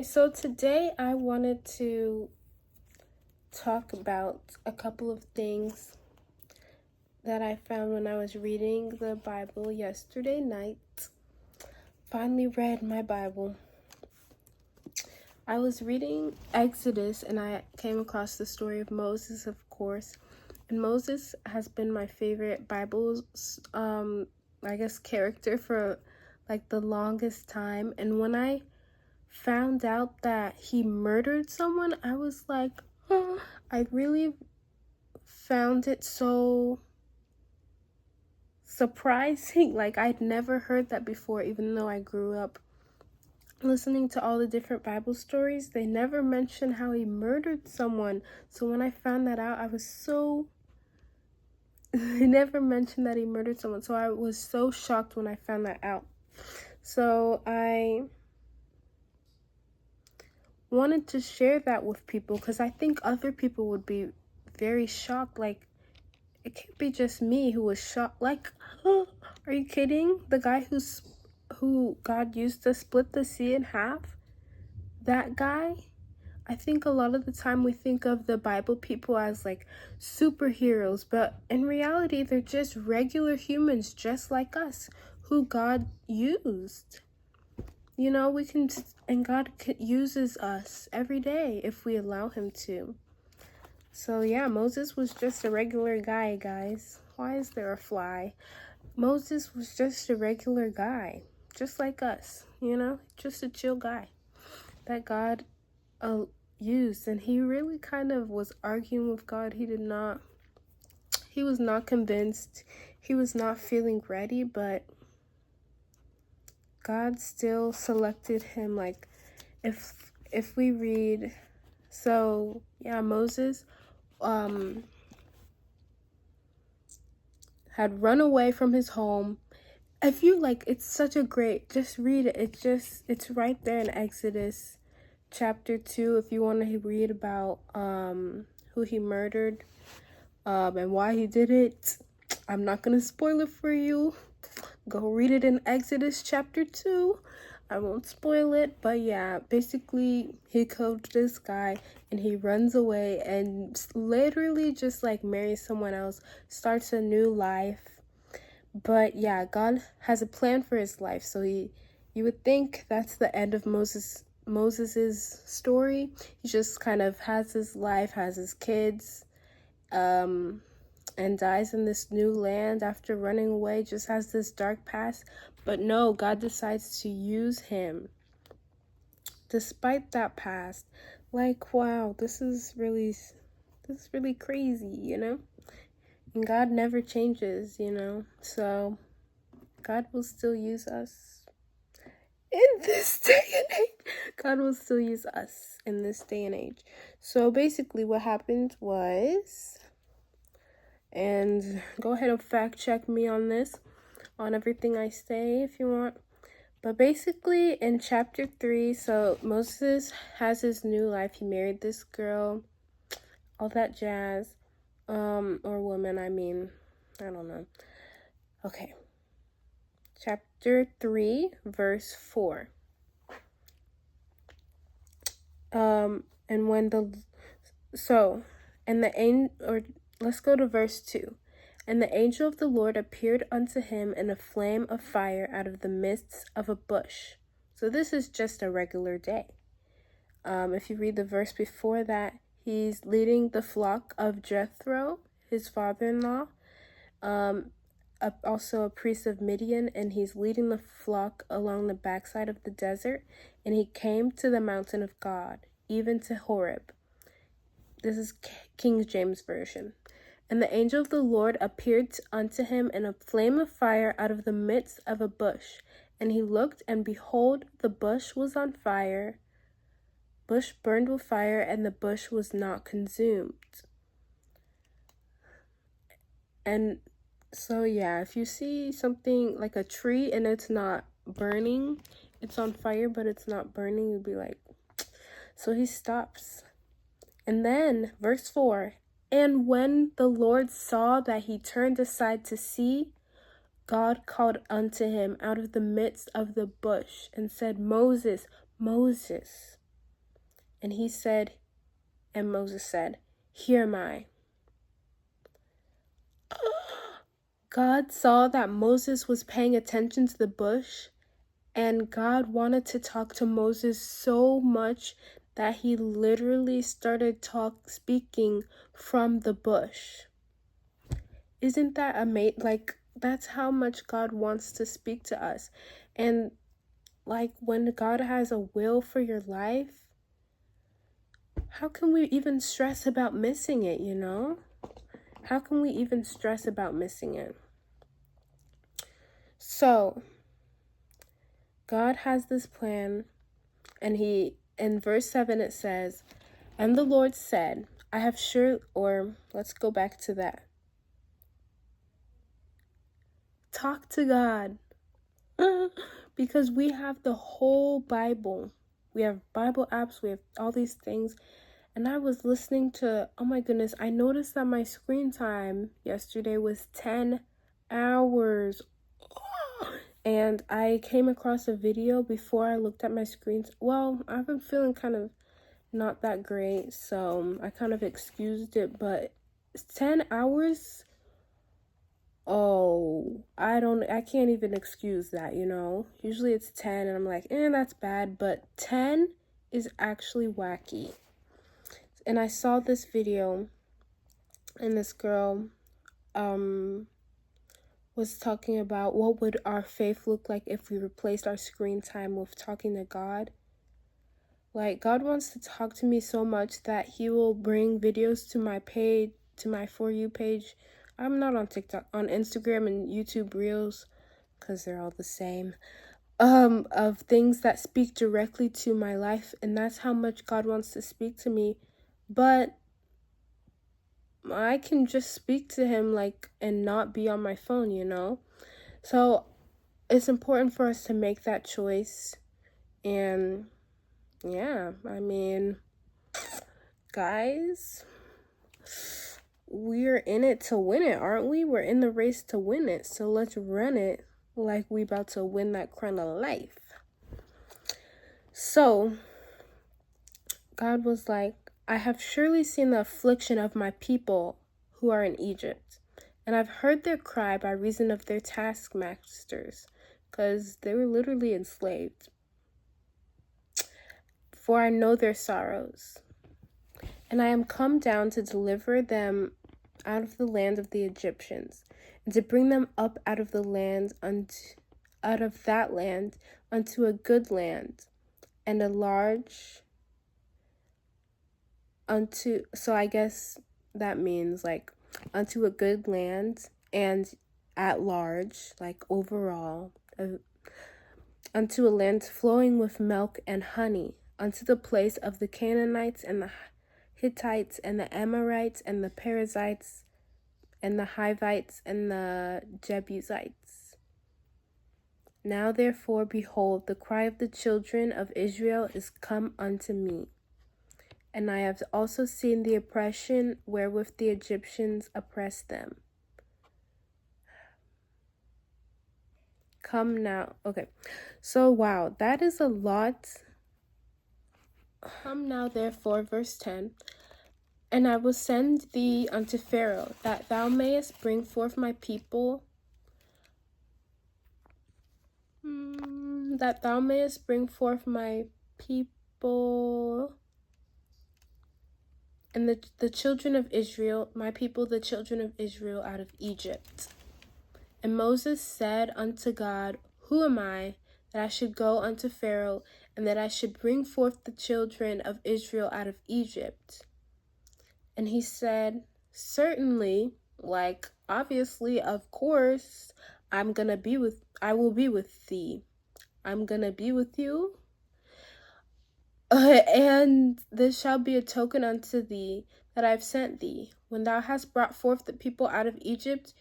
So today I wanted to talk about a couple of things that I found when I was reading the Bible yesterday night. Finally read my Bible. I was reading Exodus and I came across the story of Moses, of course. And Moses has been my favorite Bible, character for like the longest time. And when I found out that he murdered someone, I was like, oh, I really found it so surprising. Like, I'd never heard that before, even though I grew up listening to all the different Bible stories. They never mentioned how he murdered someone. So when I found that out, I was so they never mentioned that he murdered someone. So I was so shocked when I found that out. So I wanted to share that with people because I think other people would be very shocked. Like, it can't be just me who was shocked. Like, oh, are you kidding? The guy who God used to split the sea in half? That guy? I think a lot of the time we think of the Bible people as like superheroes, but in reality, they're just regular humans just like us who God used. You know, and God uses us every day if we allow him to. So yeah, Moses was just a regular guy, guys. Why is there a fly? Moses was just a regular guy, just like us, just a chill guy that God used. And he really kind of was arguing with God. He was not convinced. He was not feeling ready, but God still selected him. Like, if we read, so yeah, Moses had run away from his home. If you like, it's such a great, just read it. It's right there in Exodus chapter 2 if you want to read about who he murdered and why he did it. I'm not gonna spoil it for you. Go read it in Exodus chapter 2. I won't spoil it, but yeah, basically he killed this guy and he runs away and literally just like marries someone else, starts a new life. But yeah, God has a plan for his life. So you would think that's the end of Moses's story. He just kind of has his life, has his kids, and dies in this new land after running away, just has this dark past. But no, God decides to use him despite that past. Like, wow, this is really crazy, And God never changes, So God will still use us in this day and age. God will still use us in this day and age. So basically what happened was, and go ahead and fact check me on this, on everything I say if you want. But basically in chapter 3, so Moses has his new life. He married this girl, all that jazz, or woman, I don't know. Okay. Chapter 3, verse 4. Let's go to verse 2. And the angel of the Lord appeared unto him in a flame of fire out of the midst of a bush. So this is just a regular day. If you read the verse before that, he's leading the flock of Jethro, his father-in-law, also a priest of Midian, and he's leading the flock along the backside of the desert. And he came to the mountain of God, even to Horeb. This is King James Version. And the angel of the Lord appeared unto him in a flame of fire out of the midst of a bush. And he looked, and behold, the bush was on fire. Bush burned with fire, and the bush was not consumed. And so yeah, if you see something like a tree and it's not burning, it's on fire, but it's not burning, you'd be like, so he stops. And then verse 4, and when the Lord saw that he turned aside to see, God called unto him out of the midst of the bush and said, Moses, Moses. And he said, and Moses said, "Here am I." God saw that Moses was paying attention to the bush, and God wanted to talk to Moses so much that he literally started speaking from the bush. Isn't that amazing? Like, that's how much God wants to speak to us. And like, when God has a will for your life, how can we even stress about missing it, you know? How can we even stress about missing it? So, God has this plan, and in verse 7 it says, "And the Lord said, I have sure," or let's go back to that. Talk to God. Because we have the whole Bible. We have Bible apps, we have all these things. And I was listening to, oh my goodness, I noticed that my screen time yesterday was 10 hours. And I came across a video before I looked at my screens. Well, I've been feeling kind of not that great, so I kind of excused it, but 10 hours? Oh, I can't even excuse that, you know? Usually it's 10 and I'm like, that's bad, but 10 is actually wacky. And I saw this video, and this girl was talking about what would our faith look like if we replaced our screen time with talking to God. Like, God wants to talk to me so much that he will bring videos to my page, to my For You page. I'm not on TikTok, on Instagram and YouTube Reels, because they're all the same, of things that speak directly to my life. And that's how much God wants to speak to me. But I can just speak to him, like, and not be on my phone, you know? So it's important for us to make that choice. And yeah, I mean, guys, we're in it to win it, aren't we? We're in the race to win it. So let's run it like we about to win that crown of life. So God was like, "I have surely seen the affliction of my people who are in Egypt, and I've heard their cry by reason of their taskmasters," because they were literally enslaved. "For I know their sorrows. And I am come down to deliver them out of the land of the Egyptians, and to bring them up out of that land unto a good land, and a large so I guess that means like unto a good land and at large, like overall, unto a land flowing with milk and honey, unto the place of the Canaanites and the Hittites and the Amorites and the Perizzites and the Hivites and the Jebusites. Now therefore, behold, the cry of the children of Israel is come unto me. And I have also seen the oppression wherewith the Egyptians oppress them. Come now." Okay, so wow, that is a lot. Come now therefore, verse 10. "And I will send thee unto Pharaoh, that thou mayest bring forth my people, that thou mayest bring forth my people, and the children of Israel, my people, the children of Israel, out of Egypt. And Moses said unto God, Who am I, that I should go unto Pharaoh, and that I should bring forth the children of Israel out of Egypt? And he said, Certainly, like, obviously, of course, I will be with thee. I'm gonna be with you. And this shall be a token unto thee that I have sent thee. When thou hast brought forth the people out of Egypt,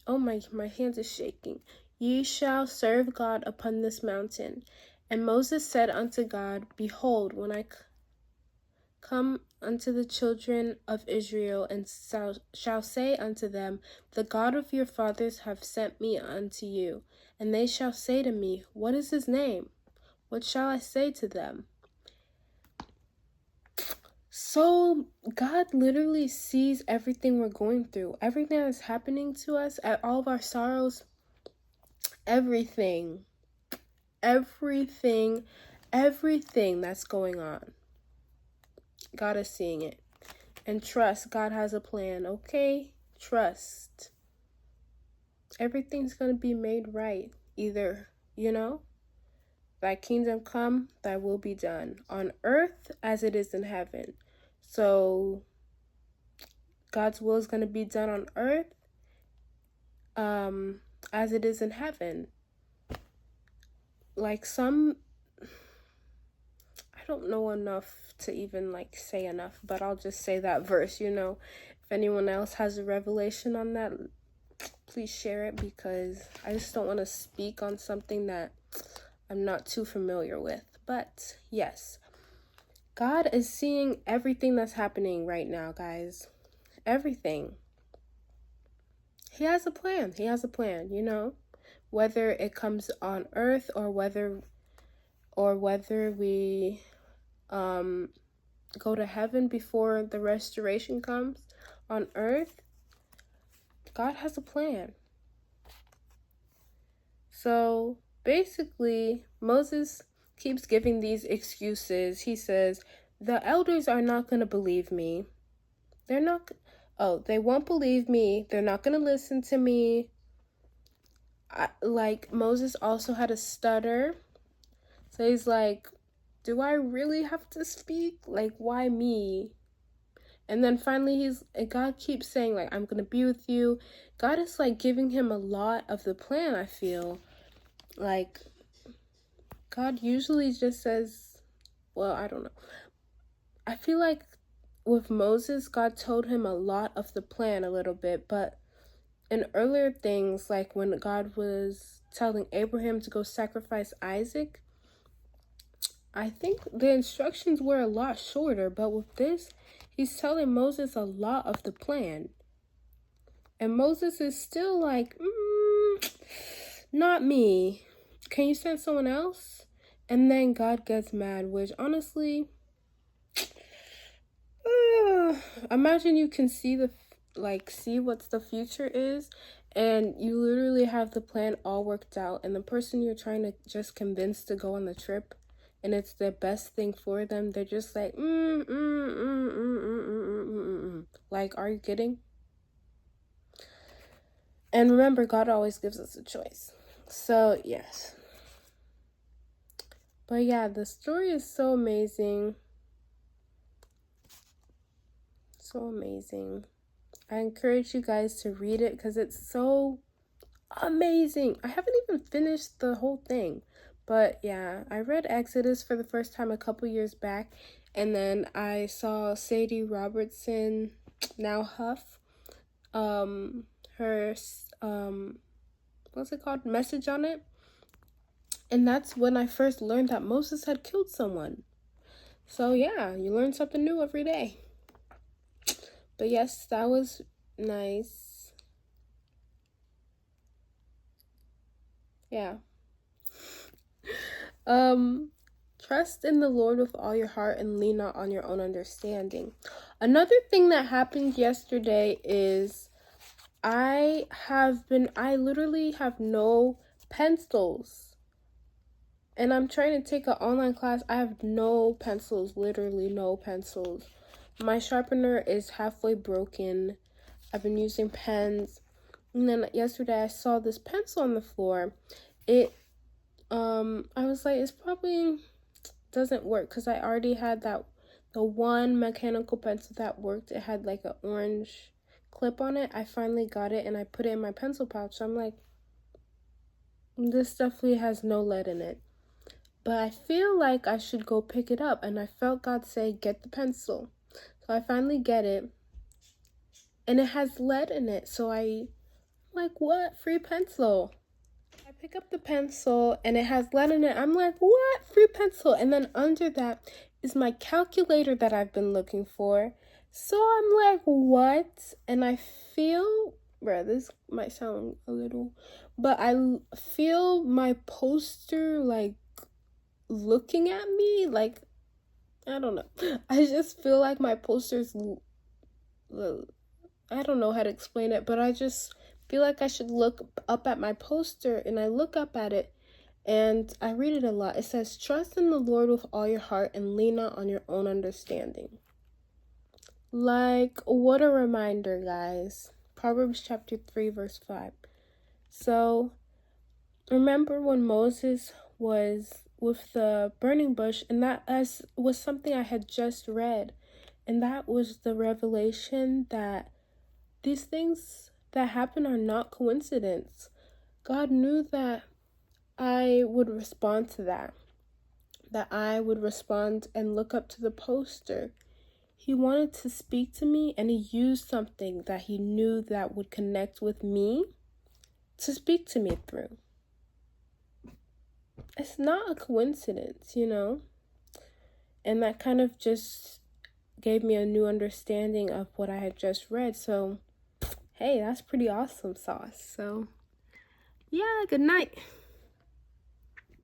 oh my hands are shaking. Ye shall serve God upon this mountain. And Moses said unto God, Behold, when I come unto the children of Israel, and shall say unto them, The God of your fathers hath sent me unto you. And they shall say to me, What is his name? What shall I say to them? So God literally sees everything we're going through, everything that's happening to us, at all of our sorrows, everything, everything, everything that's going on. God is seeing it. And trust, God has a plan, okay? Trust. Everything's going to be made right. Either, thy kingdom come, thy will be done on earth as it is in heaven. So God's will is going to be done on earth as it is in heaven. Like I don't know enough to even say enough, but I'll just say that verse, If anyone else has a revelation on that, please share it, because I just don't want to speak on something that I'm not too familiar with. But yes, God is seeing everything that's happening right now, guys. Everything. He has a plan. He has a plan, whether it comes on earth or whether we go to heaven before the restoration comes on earth. God has a plan. So basically, Moses keeps giving these excuses. He says, the elders are not going to believe me. They won't believe me. They're not going to listen to me. Moses also had a stutter. So he's like, do I really have to speak? Why me? And then finally God keeps saying, I'm going to be with you. God is giving him a lot of the plan, I feel. God usually just says, well, I don't know. I feel like with Moses, God told him a lot of the plan a little bit, but in earlier things, like when God was telling Abraham to go sacrifice Isaac, I think the instructions were a lot shorter, but with this, he's telling Moses a lot of the plan. And Moses is still not me. Can you send someone else? And then God gets mad, which honestly, imagine you can see see what the future is, and you literally have the plan all worked out, and the person you're trying to just convince to go on the trip, and it's the best thing for them, they're just are you kidding? And remember, God always gives us a choice. So yes, but yeah, the story is so amazing. So amazing. I encourage you guys to read it because it's so amazing. I haven't even finished the whole thing, but yeah, I read Exodus for the first time a couple years back, and then I saw Sadie Robertson, now Huff, her what's it called, message on it, and that's when I first learned that Moses had killed someone. So yeah, you learn something new every day. But yes, that was nice. Yeah. Trust in the Lord with all your heart and lean not on your own understanding. Another thing that happened yesterday is I literally have no pencils. And I'm trying to take an online class. I have no pencils, literally no pencils. My sharpener is halfway broken. I've been using pens. And then yesterday I saw this pencil on the floor. I was like, it's probably doesn't work because I already had the one mechanical pencil that worked. It had an orange clip on it. I finally got it and I put it in my pencil pouch. So I'm like, this definitely has no lead in it. But I feel like I should go pick it up, and I felt God say, get the pencil. So I finally get it, and it has lead in it. So I'm like, what? Free pencil. I pick up the pencil, and it has lead in it. I'm like, what? Free pencil. And then under that is my calculator that I've been looking for. So I'm like, what? And I feel, this might sound a little, but I feel my poster looking at me, I don't know. I just feel like my posters, I don't know how to explain it, but I just feel like I should look up at my poster, and I look up at it and I read it a lot. It says, trust in the Lord with all your heart and lean not on your own understanding. Like, what a reminder, guys. Proverbs chapter 3, verse 5. So, remember when Moses was with the burning bush, and that was something I had just read. And that was the revelation that these things that happen are not coincidence. God knew that I would respond to that I would respond and look up to the poster. He wanted to speak to me, and he used something that he knew that would connect with me to speak to me through. It's not a coincidence, you know? And that kind of just gave me a new understanding of what I had just read. So, hey, that's pretty awesome sauce. So, yeah, good night.